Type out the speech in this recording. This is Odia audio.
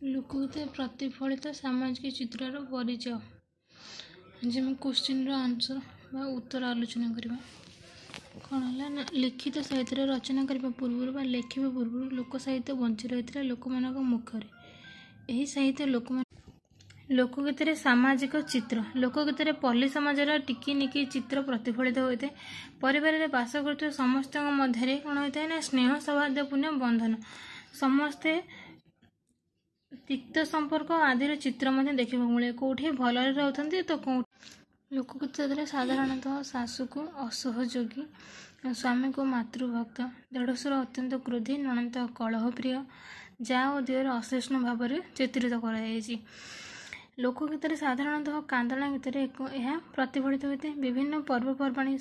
ଲୋକଗୀତ ପ୍ରତିଫଳିତ ସାମାଜିକ ଚିତ୍ରର ପରିଚୟ ଯେମିତି କ୍ୱେଶ୍ଚିନ୍ର ଆନ୍ସର୍ ବା ଉତ୍ତର ଆଲୋଚନା କରିବା। କ'ଣ ହେଲା ନା ଲିଖିତ ସାହିତ୍ୟର ରଚନା କରିବା ପୂର୍ବରୁ ବା ଲେଖିବା ପୂର୍ବରୁ ଲୋକ ସାହିତ୍ୟ ବଞ୍ଚି ରହିଥିଲା ଲୋକମାନଙ୍କ ମୁଖରେ। ଏହି ସାହିତ୍ୟ ଲୋକଗୀତରେ ସାମାଜିକ ଚିତ୍ର। ଲୋକଗୀତରେ ପଲ୍ଲୀ ସମାଜର ଟିକିନିକି ଚିତ୍ର ପ୍ରତିଫଳିତ ହୋଇଥାଏ। ପରିବାରରେ ବାସ କରୁଥିବା ସମସ୍ତଙ୍କ ମଧ୍ୟରେ କ'ଣ ହୋଇଥାଏ ନା ସ୍ନେହ ସୌହାର୍ଦ୍ଦ୍ୟପୂର୍ଣ୍ଣ ବନ୍ଧନ, ସମସ୍ତେ ତିକ୍ତ ସମ୍ପର୍କ ଆଦିର ଚିତ୍ର ମଧ୍ୟ ଦେଖିବାକୁ ମିଳେ। କେଉଁଠି ଭଲରେ ରହୁଛନ୍ତି ତ କେଉଁଠି। ଲୋକଗୀତରେ ସାଧାରଣତଃ ଶାଶୁକୁ ଅସହଯୋଗୀ, ସ୍ୱାମୀକୁ ମାତୃଭକ୍ତ, ଦେଢ଼ଶୁର ଅତ୍ୟନ୍ତ କ୍ରୋଧୀ, ନଣନ୍ଦ କଳହପ୍ରିୟ, ଯା ଓ ଦିଅର ଅସହିଷ୍ଣୁ ଭାବରେ ଚିତ୍ରିତ କରାଯାଇଛି। ଲୋକଗୀତରେ ସାଧାରଣତଃ କାନ୍ଦଣା ଗୀତରେ ଏହା ପ୍ରତିଫଳିତ ହୋଇଥାଏ। ବିଭିନ୍ନ ପର୍ବପର୍ବାଣି